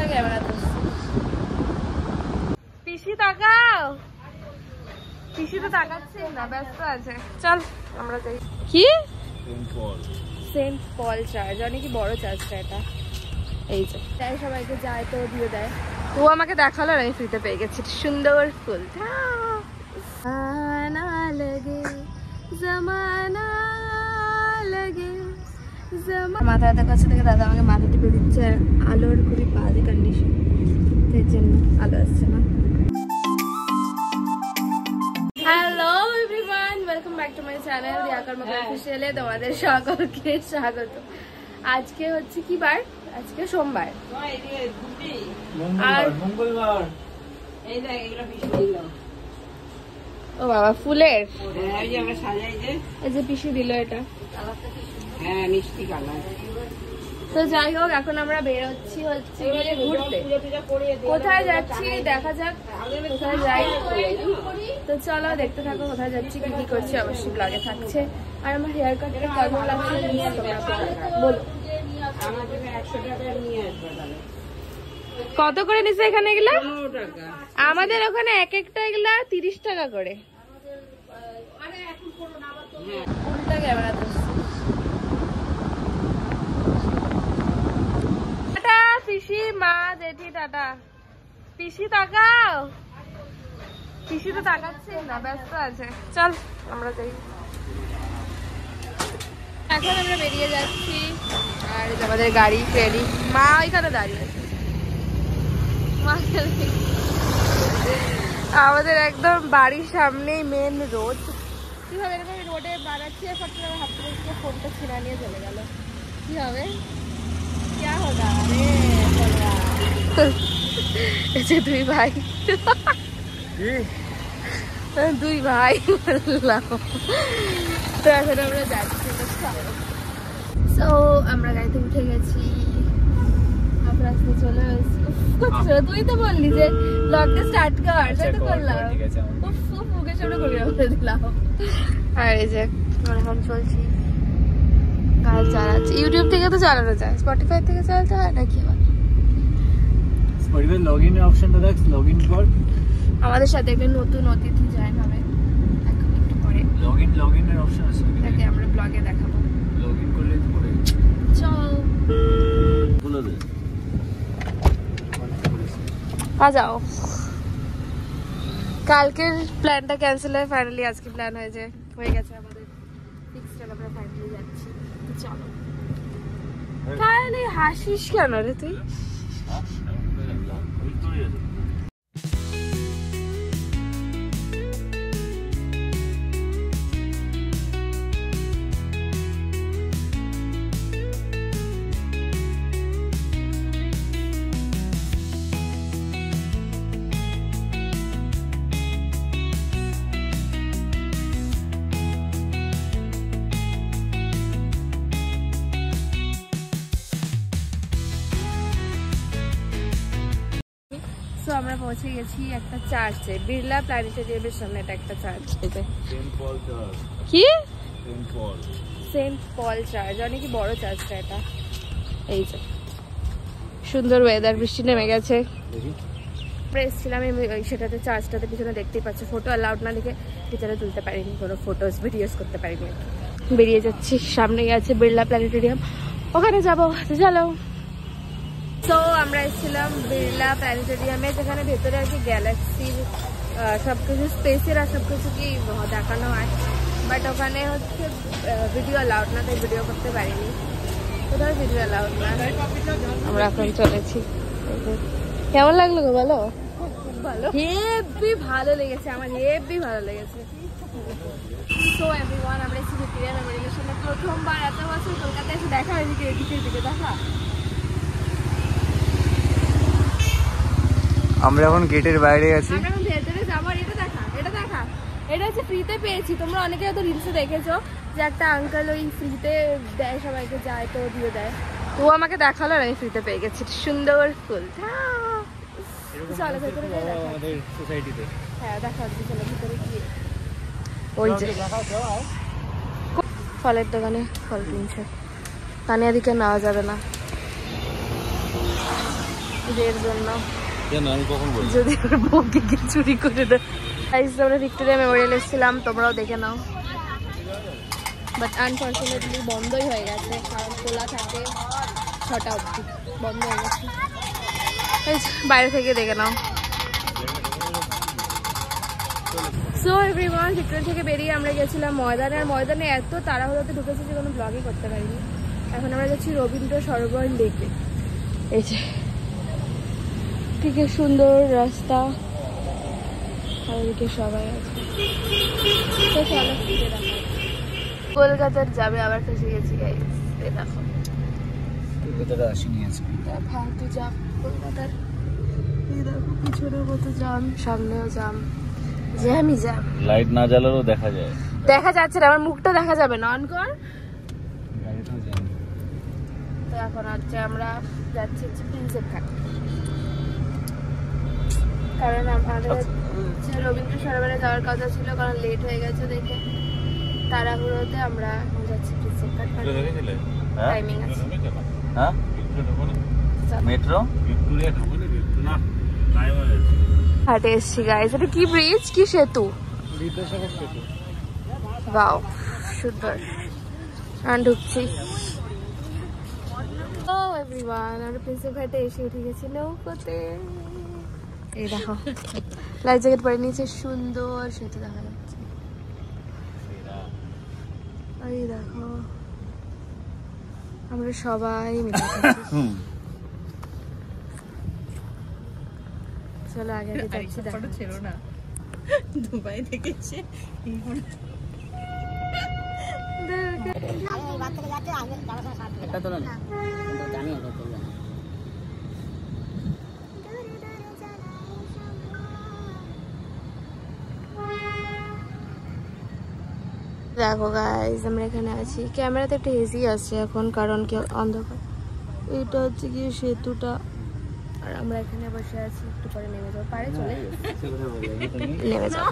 উল্টা ক্যামেরা ধরছি। পিসি তাকাও, পিসি তো তাকাচ্ছে না, ব্যস্ত আছে। চল আমরা যাই। কি সেন্ট পল চার্চ, অনেক বড় চার্চটা এটা। এই যে তাই সবাইকে যায় তো দিয়ে দেয়। তো আমাকে দেখালো আর আমি ফ্রিতে পেয়ে গেছি সুন্দর ফুল। মাথা ব্যথার কাছে থেকে দাদা আমাকে মাথা টিপে দিচ্ছে। আলোর খুবই বাজে কন্ডিশন, এর জন্য আলো আসছে না। Hello everyone, welcome back to my channel দিয়া কর্মা অফিশিয়ালে তোমাদের সকলকে স্বাগত। আজকে হচ্ছে কি বার? আজকে সোমবার আর মঙ্গলবার। ও বাবা ফুলের এই যে পিসি দিল এটা। হ্যাঁ মিষ্টি কালার। তো যাই হোক, এখন আমরা বেরোচ্ছি হচ্ছে ঘুরতে। কোথায় যাচ্ছি দেখা যাক, কোথায় যাই। তো চলো দেখতে থাকো কোথায় যাচ্ছি, কি কি করছি অবশ্যই ব্লগে থাকছে। আর আমার হেয়ার কাটটা কেমন লাগছে বলো। কত করে নিচ্ছে এখানে এগুলা? আমাদের ওখানে এক একটা এগুলা 30 টাকা করে। উল্টা ক্যামেরা ধরছি। টাটা পিসি, মা, জেঠি, টাটা। পিসি তাকাও, পিসি তো তাকাচ্ছে না, ব্যস্ত আছে। চল আমরা যাই। এখন আমরা বেরিয়ে যাচ্ছি আর আমাদের গাড়ি রেডি। মা ওইখানে দাঁড়িয়ে আছে। আমাদের একদম বাড়ির সামনেই মেন রোড। কিভাবে এরকম রোডে বাড়াচ্ছি, হাত থেকে ফোনটা ছিঁড়া নিয়ে চলে গেল। কি হবে? क्या होगा? अरे দুই ভাই, দুই ভাই বললাম। তো এখন আমরা যাচ্ছি। তো আমরা গাড়িতে উঠে গেছি, আমরা আজকে চলে এসেছি। তুই তো বললি যে ব্লগটা স্টার্ট কর, তাই তো করলাম। মুখের সামনে করে দিলাম। আর এই যে আমরা এখন চলছি, গাড়ি চালাচ্ছি। ইউটিউব থেকে তো চালানো যায়, স্পটিফাই থেকে চালাতে হয় নাকি? স্পটিফাই লগইন এর অপশনটা দেখ, লগইন কর। আমাদের সাথে একটা নতুন অতিথি জয়েন হবে এখন একটু পরে। লগইন এর অপশন আছে, এটাকে আমরা ব্লগে দেখাবো। লগইন করলে তো পড়ে। চল বলে দে। যাও। কালকের প্ল্যানটা ক্যান্সেল হয়ে ফাইনালি আজকে প্ল্যান হয়ে গেছে আমাদের ফিক্সড। আমরা ফাইনালি যাচ্ছি। চলো। ফাইনালি হাসিস কেন রে তুই? আমরা পৌঁছে গেছি একটা চার্চে, বিড়লা প্ল্যানেটেরিয়ামের সামনে। এটা একটা চার্চ। কি সেন্ট পল চার্চ, অনেক বড় চার্চটা এটা। এই যে সুন্দর ওয়েদার, বৃষ্টি নেমে গেছে। এসেছিলাম সেটাতে, চার্চটাতে পিছনে দেখতেই পাচ্ছি। ফটো অ্যালাউড না দেখে পিছনে তুলতে পারিনি, কোনো ফটোস ভিডিওস করতে পারিনি। বেরিয়ে যাচ্ছি, সামনে আছে বিড়লা প্ল্যানেটেরিয়াম, ওখানে যাবো। চলো। তো আমরা এসেছিলাম বিড়লা প্ল্যানেটেরিয়ামে, যেখানে ভেতরে আর কি গ্যালাক্সির সবকিছু, স্পেসের আর সবকিছু কি দেখানো হয়। বাট ওখানে হচ্ছে ভিডিও অ্যালাউড না, তাই ভিডিও করতে পারিনি। কোথাও ভিডিও অ্যালাউড না। আমরা এখন চলেছি। কেমন লাগলো গো বলো? খুব ভালো, হেভি ভালো লেগেছে আমার, হেভি ভালো লেগেছে। সো এভরিওয়ান, আমরা এসেছি ভিক্টোরিয়া মেমোরিয়ালের সামনে। প্রথমবার এত বছর কলকাতায় এসে দেখা হয়েছে। এদিকের দিকে দেখা। আমরা এখন গেটের বাইরে আছি। আমরা এখন ভেতরে যাবো। এটা দেখা, এটা দেখা। এটা হচ্ছে ফ্রিতে পেয়েছি। তোমরা অনেকে হয়তো রিলসে দেখেছো যে একটা আঙ্কেল ওই ফ্রিতে দেয়, সবাইকে যায় তো দিয়ে দেয়। তো আমাকে দেখালো আর আমি ফ্রিতে পেয়ে গেছি সুন্দর ফুল। চলো ভেতরে যাই। আমাদের সোসাইটিতে হ্যাঁ দেখা হচ্ছে। চলো ভিতরে গিয়ে ওই যে ফলের দোকানে ফল কিনছে। কানিয়াদিকে নেওয়া যাবে না। এর জন্য আমি কখন বলি যদি ওর বউকে কি চুরি করে দেয়। আমরা ভিক্টোরিয়া মেমোরিয়াল এসেছিলাম, তোমরাও দেখে নাও। বাট আনফর্চুনেটলি বন্ধই হয়ে গেছে, কারণ খোলা থাকে 6টা অবধি, বন্ধ হয়ে গেছে। বাইরে থেকে দেখে নাও। সো এভরিওয়ান, ভিক্টোরিয়া থেকে বেরিয়ে আমরা গেছিলাম ময়দানে। আর ময়দানে এত তাড়াহুড়োতে ঢুকেছি যে কোনো ব্লগই করতে পারিনি। এখন আমরা যাচ্ছি রবীন্দ্র সরোবর লেকে। এই যে ঠিক সুন্দর রাস্তা, আর এদিকে সবাই আছে। তো চলো, কলকাতার যাবে আবার ফেসে গেছি গাইস। এই দেখো কলকাতাটা আসিনি আজকে। ফালতু জাম কলকাতার। এই দেখো পিছনে কত জাম, সামনেও জাম, জ্যামই জ্যাম। লাইট না জ্বালালেও দেখা যায়। দেখা যাচ্ছে না, আমার মুখটা দেখা যাবে না। অন কর। গাড়িটাও জ্যাম। তো এখন হচ্ছে আমরা যাচ্ছি প্রিন্সেপ ঘাট, কারণ আমাদের রবীন্দ্র সরোবরে যাওয়ার কথা ছিল, কারণ লেট হয়ে গেছে দেখে তাড়াহুড়োতে আমরা যাচ্ছি প্রিন্সেপ ঘাট। টাইমিং আছে। হ্যাঁ মেট্রো ঘাটে এসছি গাইস। এটা কি ব্রিজ, কি সেতু? বিদ্যাসাগর সেতু। বাও, সুন্দর। আর ঢুকছি। ও এভরিওয়ান, আমরা প্রিন্সেপ ঘাটে এসে উঠে গেছি নৌকোতে। এই দেখো লাইফ জ্যাকেট পরে নিচে সুন্দর সেতু দেখা যাচ্ছে। এই দেখো আমরা সবাই মিলে চলো আগে আগে যাচ্ছি। দেখা ছিল না, দুবাই দেখেছে। দেখো গাইস, আমরা এখানে আছি। ক্যামেরাতে একটা হেজি আছে এখন, কারণ কি অন্ধকার। এটা হচ্ছে কি সেতুটা, আর আমরা এখানে বসে আছি। একটু পরে নেমে যাবো, পারে চলে নেমে যাবো।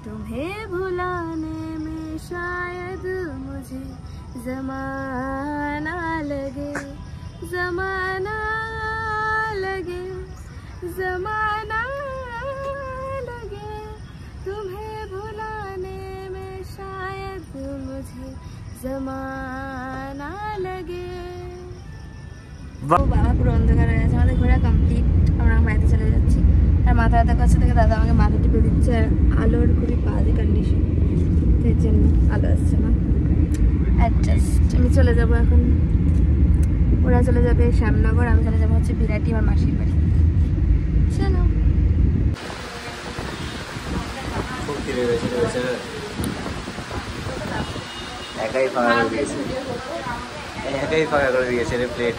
तुम्हें भुलाने में शायद मुझे ज़माना लगे, ज़माना लगे, ज़माना लगे, तुम्हें भुलाने में शायद मुझे ज़माना लगे। বাবা পুরো অন্ধকার হয়ে গেছে, আমাদের ঘোরা কমপ্লিট। আমরা বাড়িতে চলে যাচ্ছি। আর মাথা ব্যথার কাছে থেকে দাদা আমাকে মাথা টিপে দিচ্ছে। আর আলোর খুবই বাজে কন্ডিশন, এর জন্য আলো আসছে না। অ্যাডজাস্ট। আমি চলে যাবো এখন, ওরা চলে যাবে শ্যামনগর, আমি চলে যাবো হচ্ছে বিরাটি, আমার মাসির বাড়ি। চলো। একাই ফাঁকা করে দিয়েছে, একাই ফাঁকা করে দিয়েছে রে প্লেট।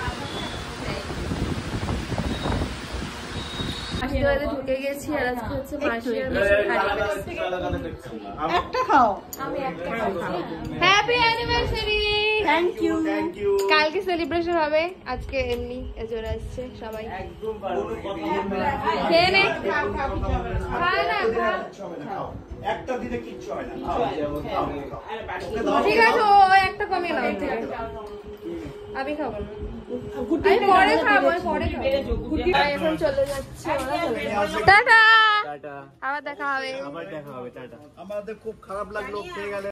ঢুকে গেছি, আর আজকে হচ্ছে একটা খাও। Happy anniversary. Thank you. কালকে সেলিব্রেশন হবে, আজকে এমনি চলে আসছে সবাই। খেয়ে নে। একটা দিনে কিচ্ছু হয় না। ঠিক আছে, ও একটা কমিয়ে নাও। আমি খাবো না, আমি পরে খাবো, পরে খাবো। এখন চলে যাচ্ছি, টাটা। আবার দেখা হবে। আবার দেখা হবে, টাটা। আমাদের খুব খারাপ লাগলো, খেয়ে গেলে।